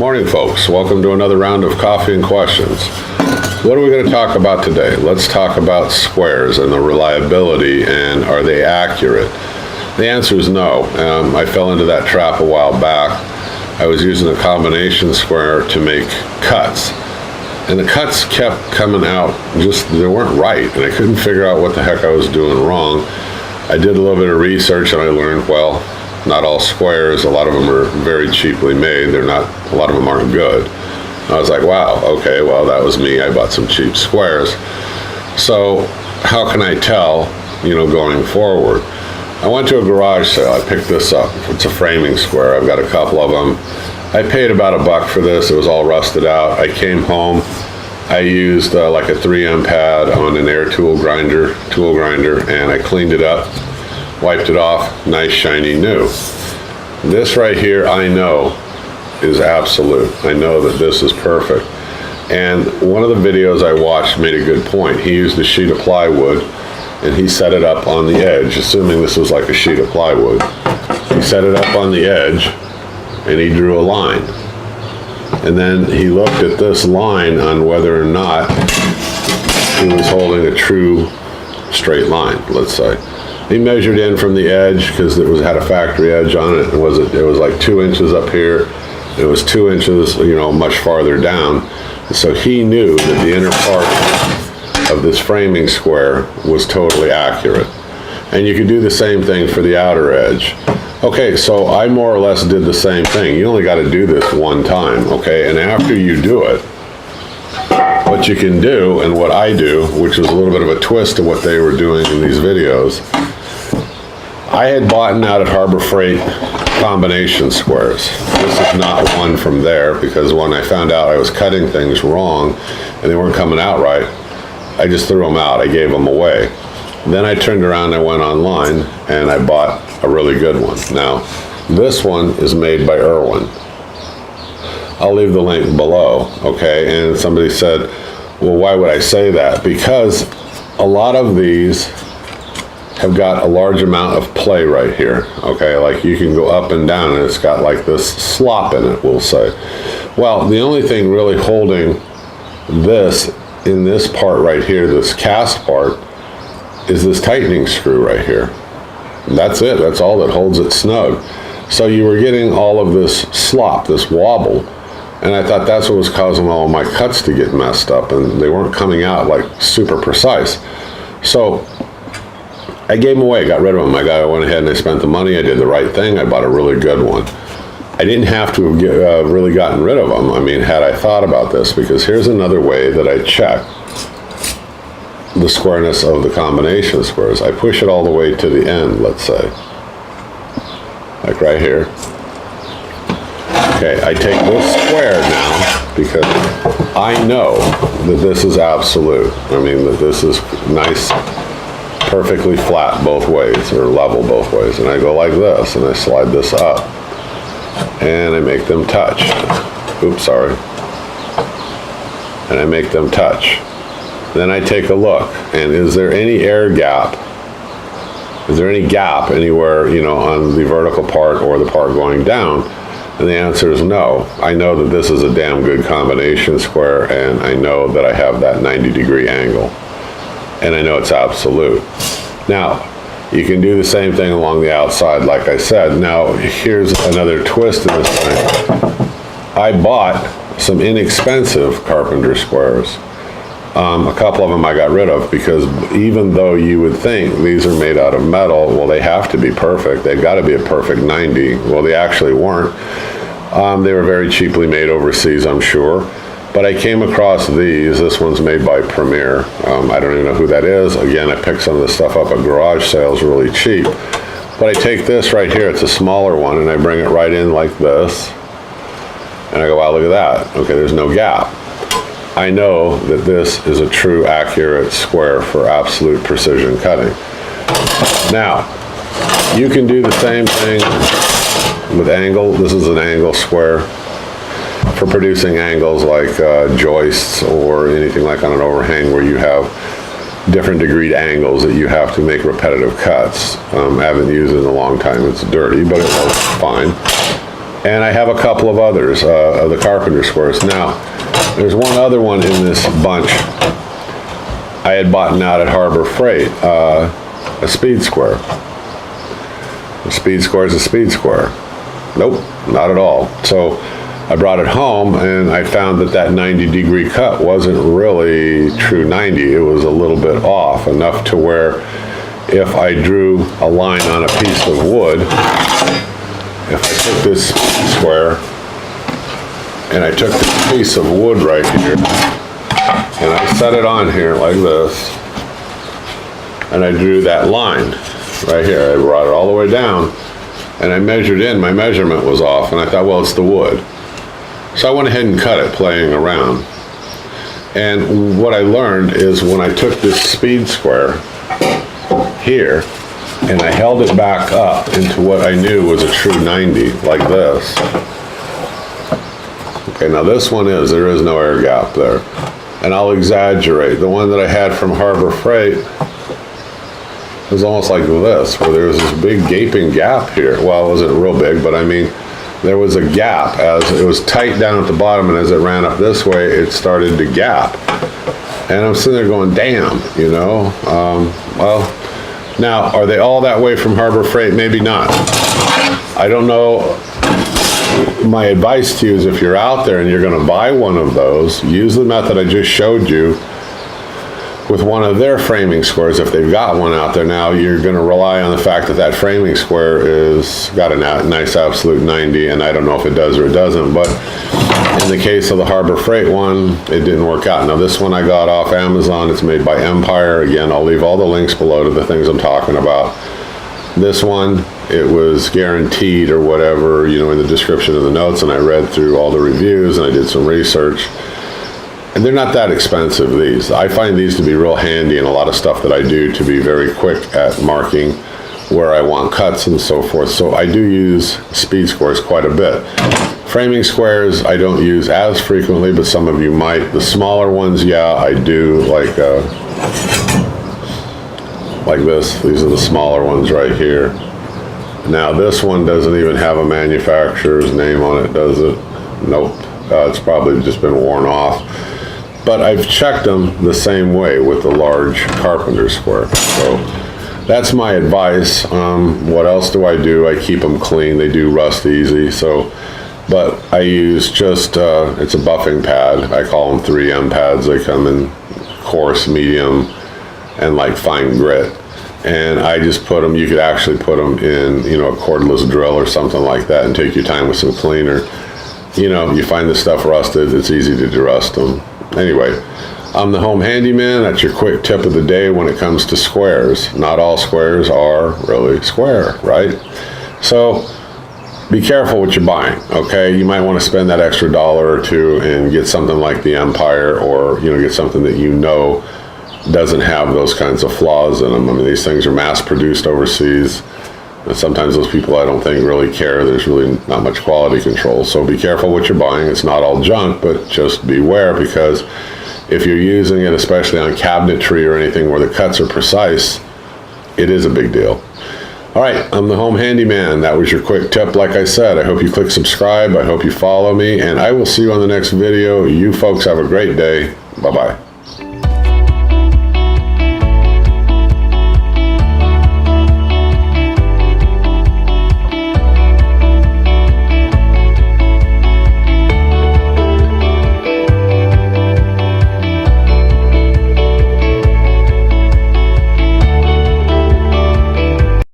Morning, folks. Welcome to another round of Coffee and Questions. What are we going to talk about today? Let's talk about squares and the reliability, and are they accurate? The answer is no. I fell into that trap a while back. I was using a combination square to make cuts, and the cuts kept coming out they weren't right, and I couldn't figure out what the heck I was doing wrong. I did a little bit of research and I learned, well, not all squares, a lot of them are very cheaply made. A lot of them aren't good. I was like, wow, okay, well, that was me. I bought some cheap squares. So how can I tell, going forward? I went to a garage sale. I picked this up. It's a framing square. I've got a couple of them. I paid about $1 for this. It was all rusted out. I came home. I used like a 3M pad on an air tool grinder, and I cleaned it up, wiped it off, nice shiny new. This right here, I know is absolute. I know that this is perfect. And one of the videos I watched made a good point. He used a sheet of plywood and he set it up on the edge, assuming this was like a sheet of plywood. He set it up on the edge and he drew a line. And then he looked at this line on whether or not he was holding a true straight line, let's say. He measured in from the edge because had a factory edge on it. It was like 2 inches up here. It was 2 inches, much farther down. So he knew that the inner part of this framing square was totally accurate. And you could do the same thing for the outer edge. Okay, so I more or less did the same thing. You only got to do this one time, okay? And after you do it, what you can do, and what I do, which was a little bit of a twist to what they were doing in these videos, I had bought out at Harbor Freight combination squares. This is not one from there, because when I found out I was cutting things wrong and they weren't coming out right, I just threw them out. I gave them away. Then I turned around and went online and I bought a really good one. Now, this one is made by Irwin. I'll leave the link below, okay? And somebody said, well, why would I say that? Because a lot of these have got a large amount of play right here, okay? Like you can go up and down and it's got like this slop in it, we'll say. Well, the only thing really holding this in this part right here, this cast part, is this tightening screw right here. That's it. That's all that holds it snug. So you were getting all of this slop, this wobble, and I thought that's what was causing all of my cuts to get messed up, and they weren't coming out like super precise. So I gave them away, got rid of them. I went ahead and I spent the money. I did the right thing. I bought a really good one. I didn't have to have really gotten rid of them. I mean, had I thought about this, because here's another way that I check the squareness of the combination squares. I push it all the way to the end, let's say, like right here. Okay, I take this square now because I know that this is absolute. I mean, that this is nice, perfectly flat both ways, or level both ways. And I go like this, and I slide this up, and I make them touch. Oops, sorry. And I make them touch. Then I take a look, and is there any air gap? Is there any gap anywhere, on the vertical part or the part going down? And the answer is no. I know that this is a damn good combination square, and I know that I have that 90-degree angle. And I know it's absolute. Now, you can do the same thing along the outside, like I said. Now, here's another twist in this thing. I bought some inexpensive carpenter squares. A couple of them I got rid of, because even though you would think these are made out of metal, well, they have to be perfect. They've got to be a perfect 90. Well, they actually weren't. They were very cheaply made overseas, I'm sure. But I came across these. This one's made by Premier. I don't even know who that is. Again, I picked some of this stuff up at garage sales really cheap. But I take this right here, it's a smaller one, and I bring it right in like this. And I go, wow, look at that. Okay, there's no gap. I know that this is a true, accurate square for absolute precision cutting. Now, you can do the same thing with angle. This is an angle square for producing angles like joists or anything like on an overhang where you have different degreed angles that you have to make repetitive cuts. I haven't used it in a long time. It's dirty, but it works fine. And I have a couple of others of the carpenter squares. Now, there's one other one in this bunch I had bought out at Harbor Freight, a speed square. A speed square is a speed square. Nope, not at all. So I brought it home and I found that that 90-degree cut wasn't really true 90. It was a little bit off, enough to where if I drew a line on a piece of wood, if I took this square and I took this piece of wood right here and I set it on here like this, and I drew that line right here, I brought it all the way down and I measured in, my measurement was off, and I thought, well, it's the wood. So I went ahead and cut it playing around. And what I learned is when I took this speed square here and I held it back up into what I knew was a true 90, like this. Okay, now this one there is no air gap there. And I'll exaggerate. The one that I had from Harbor Freight was almost like this, where there was this big gaping gap here. Well, it wasn't real big, but I mean, there was a gap as it was tight down at the bottom, and as it ran up this way, it started to gap. And I'm sitting there going, damn, you know? Well, now, are they all that way from Harbor Freight? Maybe not. I don't know. My advice to you is if you're out there and you're going to buy one of those, use the method I just showed you with one of their framing squares. If they've got one out there now, you're going to rely on the fact that that framing square is got a nice absolute 90, and I don't know if it does or it doesn't, but in the case of the Harbor Freight one, it didn't work out. Now this one I got off Amazon. It's made by Empire. Again, I'll leave all the links below to the things I'm talking about. This one, it was guaranteed or whatever, you know, in the description of the notes, and I read through all the reviews and I did some research. And they're not that expensive, these. I find these to be real handy in a lot of stuff that I do to be very quick at marking where I want cuts and so forth. So I do use speed squares quite a bit. Framing squares I don't use as frequently, but some of you might. The smaller ones, yeah, I do, like this. These are the smaller ones right here. Now this one doesn't even have a manufacturer's name on it, does it? Nope. It's probably just been worn off. But I've checked them the same way with the large carpenter square. So that's my advice. What else do? I keep them clean. They do rust easy. So, but I use just, it's a buffing pad. I call them 3M pads. They come in coarse, medium, and like fine grit. And I just put them, you could actually put them in, you know, a cordless drill or something like that and take your time with some cleaner. You know, you find the stuff rusted, it's easy to derust them. Anyway, I'm the home handyman. That's your quick tip of the day when it comes to squares. Not all squares are really square, right? So be careful what you're buying, okay? You might want to spend that extra $1 or $2 and get something like the Empire, or, you know, get something that you know doesn't have those kinds of flaws in them. I mean, these things are mass produced overseas. And sometimes those people, I don't think, really care. There's really not much quality control. So be careful what you're buying. It's not all junk, but just beware, because if you're using it, especially on cabinetry or anything where the cuts are precise, it is a big deal. All right, I'm the home handyman. That was your quick tip. Like I said, I hope you click subscribe. I hope you follow me, and I will see you on the next video. You folks have a great day. Bye-bye.